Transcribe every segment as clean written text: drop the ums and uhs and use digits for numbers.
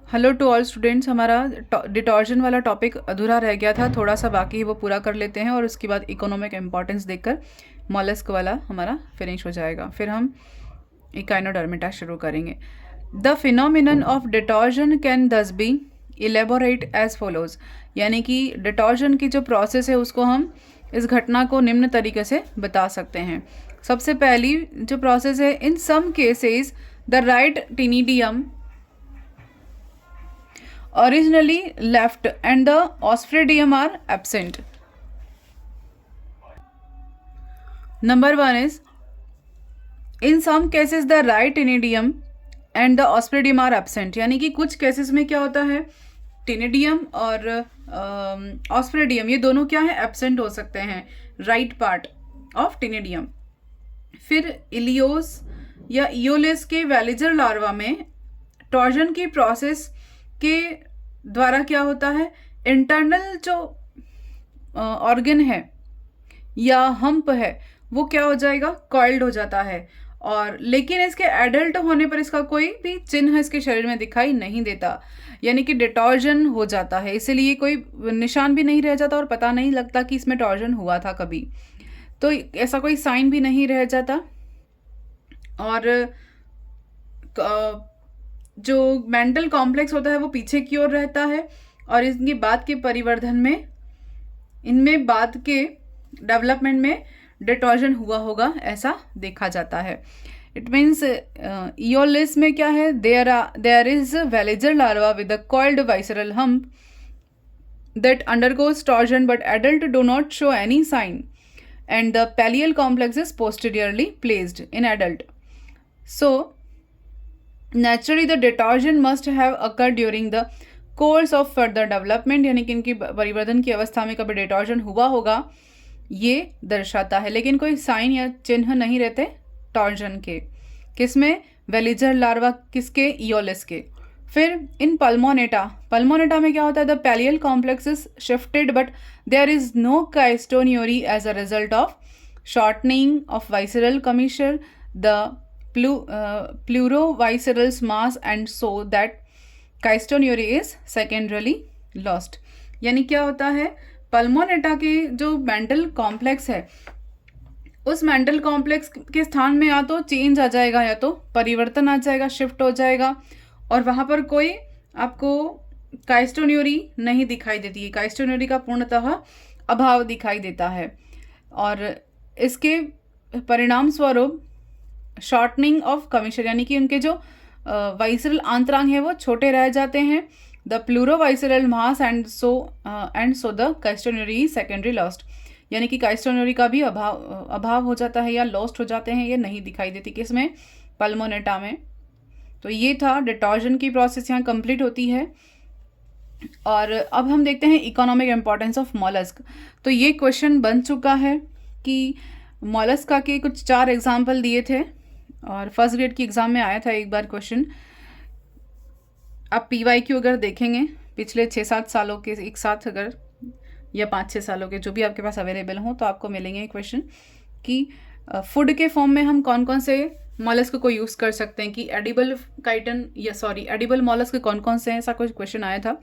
Hello to all students. हमारा डिटॉर्जन वाला topic अधूरा रह गया था, थोड़ा सा बाकी है, वो पूरा कर लेते हैं और उसके बाद इकोनॉमिक इम्पॉर्टेंस देखकर मॉलस्क वाला हमारा फिनिश हो जाएगा। फिर हम इकाइनोडर्मिटा शुरू करेंगे। द फिनोमिनन ऑफ डिटॉर्जन कैन दस बी इलेबोरेट एज फॉलोज, यानी कि डिटॉर्जन की जो प्रोसेस है उसको हम इस घटना को निम्न तरीके से बता सकते हैं। सबसे पहली जो प्रोसेस है, in some cases the right ctenidium originally left and the ostridium are absent. Number one is, in some cases the right टिनिडियम and the ostridium are absent, यानी कि कुछ केसेस में क्या होता है, टिनिडियम और ऑस्प्रेडियम ये दोनों क्या है, एब्सेंट हो सकते हैं, राइट पार्ट ऑफ टिनिडियम। फिर इलियोस या इयोलिस के वेलिजर लार्वा में टॉर्जन की प्रोसेस के द्वारा क्या होता है, इंटरनल जो ऑर्गन है या हम्प है वो क्या हो जाएगा, कॉइल्ड हो जाता है। और लेकिन इसके एडल्ट होने पर इसका कोई भी चिन्ह इसके शरीर में दिखाई नहीं देता, यानी कि डिटॉर्जन हो जाता है, इसीलिए कोई निशान भी नहीं रह जाता और पता नहीं लगता कि इसमें टॉर्जन हुआ था कभी, तो ऐसा कोई साइन भी नहीं रह जाता। और जो मेंटल कॉम्प्लेक्स होता है वो पीछे की ओर रहता है और इनके बाद के परिवर्धन में, इनमें बाद के डेवलपमेंट में डिटॉर्जन हुआ होगा ऐसा देखा जाता है। इट मीन्स इयोलिस में क्या है, there is veliger larva with a coiled visceral hump that undergoes torsion but adult do not show any sign and the pallial complex is posteriorly placed in adult. So naturally the detorsion must have occurred during the course of further development, यानी कि इनकी परिवर्धन की अवस्था में कभी डिटॉर्जन हुआ होगा ये दर्शाता है, लेकिन कोई साइन या चिन्ह नहीं रहते टॉर्जन के। किसमें, वेलिजर लार्वा किसके, इयोलिस के। फिर इन पल्मोनेटा में क्या होता है, the pallial complex is shifted but there is no chiastoneury as a result of shortening of visceral commissure the pleurovisceral's mass and so that caestonury is secondarily lost। यानी क्या होता है, पल्मोनेटा के जो मेंटल कॉम्प्लेक्स है उस मेंटल कॉम्प्लेक्स के स्थान में या तो चेंज आ जाएगा या तो परिवर्तन आ जाएगा, शिफ्ट हो जाएगा, और वहाँ पर कोई आपको काइस्टोन्यूरी नहीं दिखाई देती है, काइस्टोन्यूरी का पूर्णतः अभाव दिखाई देता है। और इसके परिणाम स्वरूप शॉर्टनिंग ऑफ कमीशर, यानी कि उनके जो वाइसरल आंतरांग है वो छोटे रह जाते हैं, the pleurovisceral mass and so the chiastoneury secondary lost, यानी कि काइस्टोन्यूरी का भी अभाव हो जाता है या लॉस्ट हो जाते हैं, ये नहीं दिखाई देती किसमें, पल्मोनेटा में। तो ये था डिटॉर्जन की प्रोसेस यहाँ कंप्लीट होती है। और अब हम देखते हैं इकोनॉमिक इम्पॉर्टेंस ऑफ मॉलस्क। तो ये क्वेश्चन बन चुका है कि मॉलस्का के कुछ 4 एग्जाम्पल दिए थे और फर्स्ट ग्रेड की एग्ज़ाम में आया था एक बार क्वेश्चन। आप PYQ अगर देखेंगे पिछले 6-7 सालों के एक साथ, अगर या 5-6 सालों के जो भी आपके पास अवेलेबल हों, तो आपको मिलेंगे क्वेश्चन कि फूड के फॉर्म में हम कौन कौन से मॉलस्क को यूज़ कर सकते हैं, कि एडिबल मॉलस्क कौन कौन से हैं, ऐसा कुछ क्वेश्चन आया था।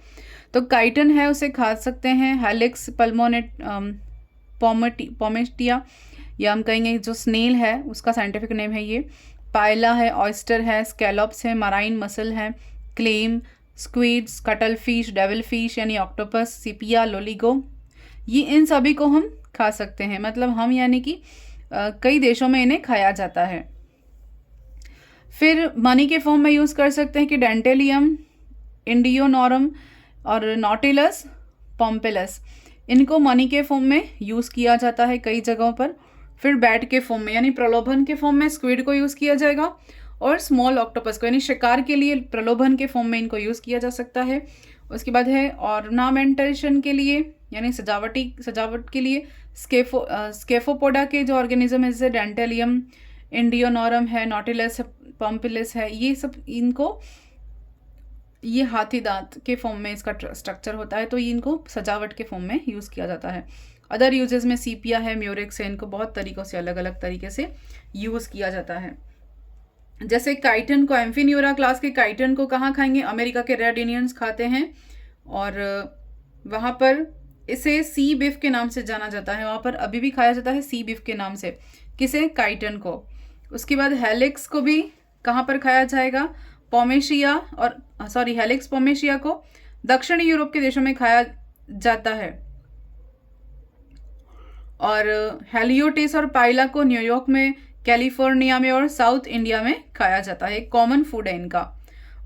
तो काइटन है, उसे खा सकते हैं, हेलिक्स पोमेटिया, या हम कहेंगे जो स्नेल है उसका साइंटिफिक नेम है ये, पायला है, ऑयस्टर है, स्कैलोप्स है, मराइन मसल है, claim, squids, cuttle fish, devil fish यानी ऑक्टोपस, सिपिया, लोलिगो, ये इन सभी को हम खा सकते हैं। मतलब हम यानी कि कई देशों में इन्हें खाया जाता है। फिर मनी के फॉर्म में यूज़ कर सकते हैं कि डेंटेलियम, इंडियोनोरम और नॉटिलस पॉम्पेलस, इनको मनी के फॉर्म में यूज़ किया जाता है कई जगहों पर। फिर बैट के फॉर्म में यानी प्रलोभन के फॉर्म में स्क्विड को यूज़ किया जाएगा, और स्मॉल ऑक्टोपस को यानी शिकार के लिए प्रलोभन के फॉर्म में इनको यूज़ किया जा सकता है। उसके बाद है ऑर्नामेंटेशन के लिए यानी सजावट के लिए स्केफोपोडा के जो ऑर्गेनिज्म है, जैसे डेंटेलियम, इंडियोनोरम है, नॉटिलस, पम्पिलिस है, ये सब इनको, ये हाथी दांत के फॉर्म में इसका स्ट्रक्चर होता है, तो ये इनको सजावट के फॉर्म में यूज़ किया जाता है। अदर यूजेस में सीपिया है, म्यूरिक्स है, इनको बहुत तरीक़ों से अलग अलग तरीके से यूज़ किया जाता है। जैसे काइटन को, एम्फीन्यूरा क्लास के काइटन को कहाँ खाएंगे? अमेरिका के रेड इंडियंस खाते हैं, और वहाँ पर इसे सी बिफ के नाम से जाना जाता है, वहाँ पर अभी भी खाया जाता है सी बिफ के नाम से। किसे? काइटन को। उसके बाद हेलिक्स को भी कहाँ पर खाया जाएगा? पोमेशिया, और सॉरी हेलिक्स पोमेशिया को दक्षिणी यूरोप के देशों में खाया जाता है, और हेलियोटिस और पाइला को न्यूयॉर्क में, कैलिफोर्निया में और साउथ इंडिया में खाया जाता है। कॉमन फूड है इनका।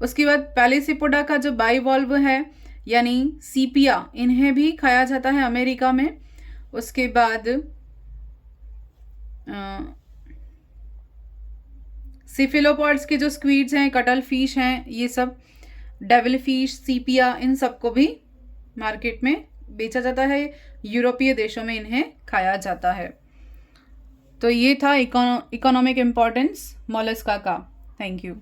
उसके बाद पैलिसिपोडा का जो बाइवॉल्व है यानी सीपिया, इन्हें भी खाया जाता है अमेरिका में। उसके बाद सिफिलोपॉड्स के जो स्क्वीड्स हैं, कटल फिश हैं, ये सब, डेविल फिश, सीपिया, इन सबको भी मार्केट में बेचा जाता है। यूरोपीय देशों में इन्हें खाया जाता है। तो ये था इकोनॉमिक इम्पोर्टेंस मोलस्का का। Thank you.